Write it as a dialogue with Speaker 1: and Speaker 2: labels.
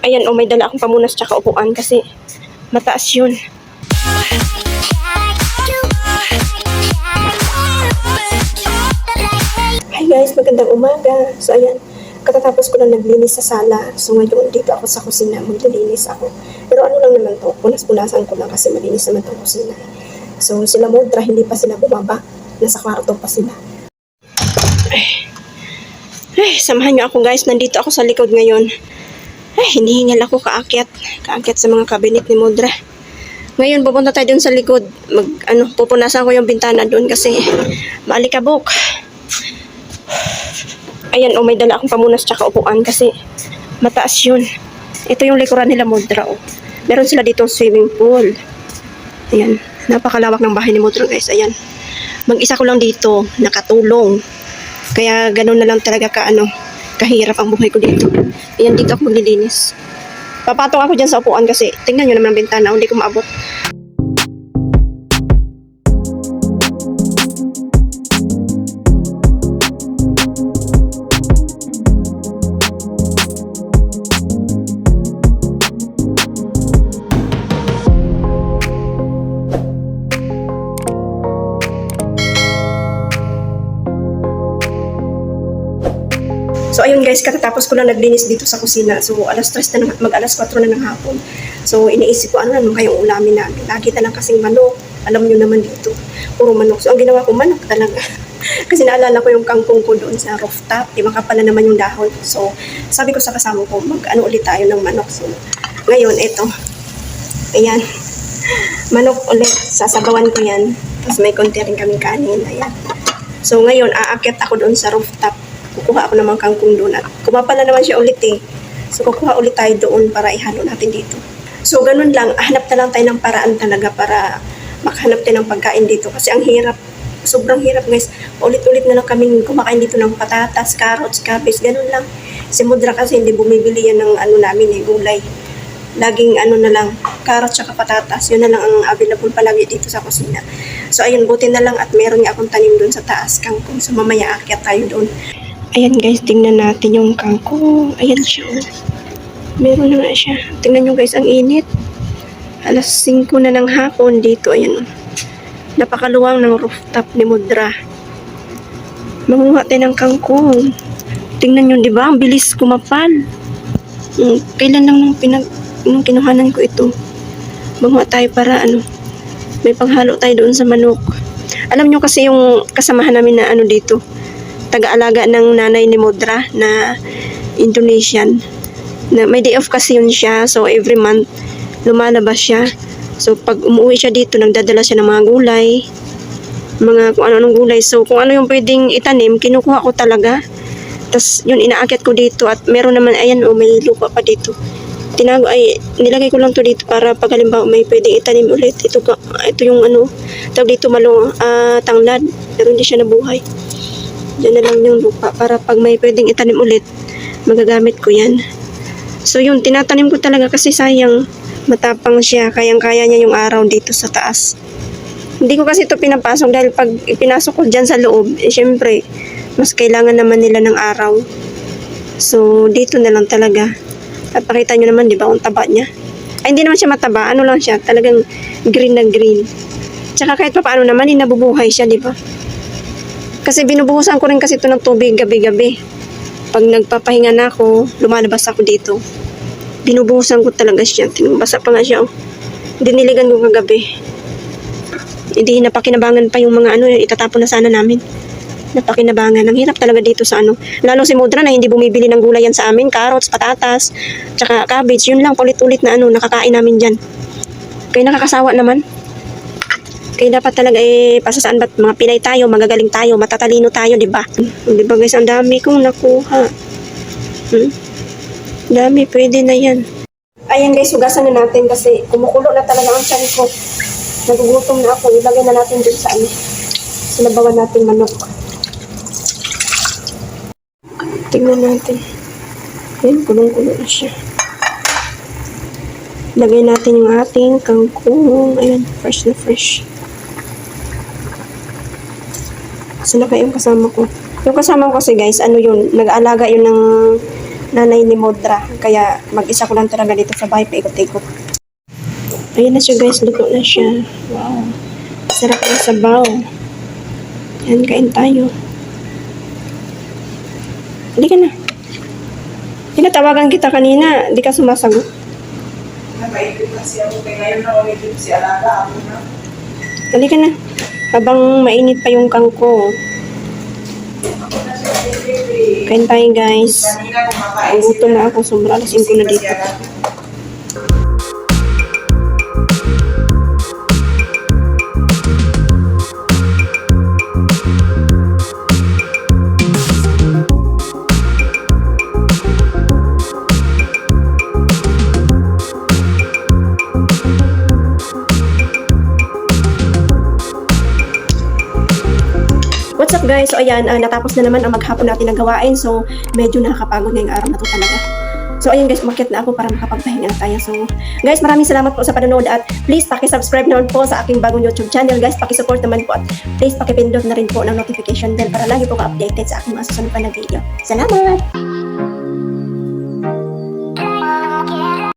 Speaker 1: Ayan, may dala akong pamunas tsaka upuan kasi mataas yun. Hi guys, magandang umaga. So ayan, katatapos ko lang naglinis sa sala. So ngayon dito ako sa kusina, maglilinis ako. Pero ano lang naman to, punas-punasan ko lang kasi malinis naman tong kusina. So sila Modra, hindi pa sila bumaba. Nasa kwarto pa sila. Ay, samahan niyo ako guys, nandito ako sa likod ngayon. Ay, hinihingal ako kaakyat sa mga kabinet ni Modra. Ngayon, pupunta tayo dun sa likod. Pupunasan ko yung bintana dun kasi maalikabok. Ayan, may dala akong pamunas tsaka upuan kasi mataas yun. Ito yung likuran nila Modra, oh. Meron sila ditong swimming pool. Ayan, napakalawak ng bahay ni Modra, guys. Ayan, mag-isa ko lang dito, nakatulong. Kaya ganun na lang talaga kahirap ang buhay ko dito. Ayan, dito ako maglilinis. Papatong ako dyan sa upuan kasi tingnan nyo naman ang bintana, hindi ko maabot. So ayun guys, katatapos ko lang naglinis dito sa kusina. So alas 3 na, mag-alas 4 na ng hapon. So iniisip ko ano naman kayong ulamin namin. Lagi na lang kasing manok. Alam nyo naman dito, puro manok. So ang ginawa ko, manok talaga. Kasi naalala ko yung kangkong ko doon sa rooftop. Makapal na naman yung dahon. So sabi ko sa kasama ko, ulit tayo ng manok. So ngayon, ito. Ayan. Manok ulit. Sasabawan ko yan. Tapos may konti rin kaming kanin. Ayan. So ngayon, aakyat ako doon sa rooftop. Kukuha ako ng kangkong doon at kumapala naman siya ulit eh. So kukuha ulit tayo doon para ihalo natin dito. So ganun lang, hanap na lang tayo ng paraan talaga para makahanap tayo ng pagkain dito. Kasi ang hirap, sobrang hirap guys. Ulit-ulit na lang kami kumakain dito ng patatas, carrots, cabbage, ganun lang. Si Modra kasi hindi bumibili yan ng namin gulay. Laging na lang, carrots at patatas. Yun na lang ang available palagi dito sa kusina. So ayun, buti na lang at meron nga akong tanim doon sa taas, kangkong. So mamaya akyat tayo doon. Ayan guys, tingnan natin yung kangkong. Ayan siya. Meron na nga siya. Tingnan nyo guys, ang init. Alas 5 na ng hapon dito. Ayan. Napakaluwang ng rooftop ni Modra. Manguha tayo ng kangkong. Tingnan nyo, di ba? Ang bilis kumapal. Kailan lang nung kinuhanan ko ito. Manguha tayo para may panghalo tayo doon sa manok. Alam nyo kasi yung kasamahan namin na dito. Taga-alaga ng nanay ni Modra na Indonesian. Na may day off kasi yun siya. So every month lumalabas siya. So pag umuwi siya dito, nagdadala siya ng mga gulay. Kung ano-anong gulay. So kung ano yung pwedeng itanim, kinukuha ko talaga. Tapos yun, inaakit ko dito. At meron naman, ayan may lupa pa dito. Nilagay ko lang to dito para pag halimbawa may pwedeng itanim ulit. Ito yung tawag dito tanglad. Pero hindi siya nabuhay. Diyan na lang yung lupa para pag may pwedeng itanim ulit, magagamit ko yan. So yun, tinatanim ko talaga kasi sayang, matapang siya, kayang-kaya niya yung araw dito sa taas. Hindi ko kasi ito pinapasok dahil pag ipinasok ko dyan sa loob, syempre, mas kailangan naman nila ng araw. So dito na lang talaga. At pakita nyo naman, di ba, ang taba niya. Ay, hindi naman siya mataba, lang siya, talagang green na green. Tsaka kahit pa paano naman, nabubuhay siya, di ba? Kasi binubuhusan ko rin kasi ito ng tubig gabi-gabi. Pag nagpapahinga na ako, lumalabas ako dito. Binubuhusan ko talaga siya. Basa pa nga siya. Oh. Diniligan ko kagabi. Hindi napakinabangan pa yung mga itatapon na sana namin. Napakinabangan. Ang hirap talaga dito sa Lalo si Modra na hindi bumibili ng gulay yan sa amin. Carrots, patatas, tsaka cabbage. Yun lang, ulit-ulit na nakakain namin dyan. Kaya nakakasawa naman. Kaya dapat talaga pasasaan ba't mga Pinay tayo, magagaling tayo, matatalino tayo, di ba? Di ba guys, ang dami kong nakuha. Dami, pwede na yan. Ayan guys, hugasan na natin kasi kumukulo na talaga ang tiyan ko. Nagugutom na ako, ilagay na natin dun sa sinabawan natin manok. Tingnan natin. Ayan, kulong-kulo na siya. Lagay natin yung ating kangkong. Ayan, fresh na fresh. Sino kaya yung kasama ko? Yung kasama ko kasi guys, nag-aalaga yun ng nanay ni Modra. Kaya mag-isa ko lang talaga dito sa bahay, paikot-ikot. Ayan na siya guys, luto na siya. Wow. Sarap ng sabaw. Yan, kain tayo. Hindi ka na. Tinatawagan kita kanina, hindi ka sumasagot.
Speaker 2: Napaibig kasi ako kaya ngayon na ulit si Alaga ako na.
Speaker 1: Dali ka na. Habang mainit pa yung kangko.
Speaker 2: Ako na siya baby.
Speaker 1: Kain tayo guys.
Speaker 2: Kanina kumakain
Speaker 1: Ang gutom na ako. Sobrang alas 5 na dito. What's up guys? So ayan, natapos na naman ang maghapon natin na gawain. So medyo nakakapagod ngayong araw na to talaga. So ayun guys, umakyat na ako para makapagpahinga na tayo. So guys, maraming salamat po sa panonood at please paki-subscribe naman po sa aking bagong YouTube channel. Guys, paki-support naman po at please paki-pindot na rin po ng notification bell para lagi po ka-updated sa aking mga susunod pa na video. Salamat!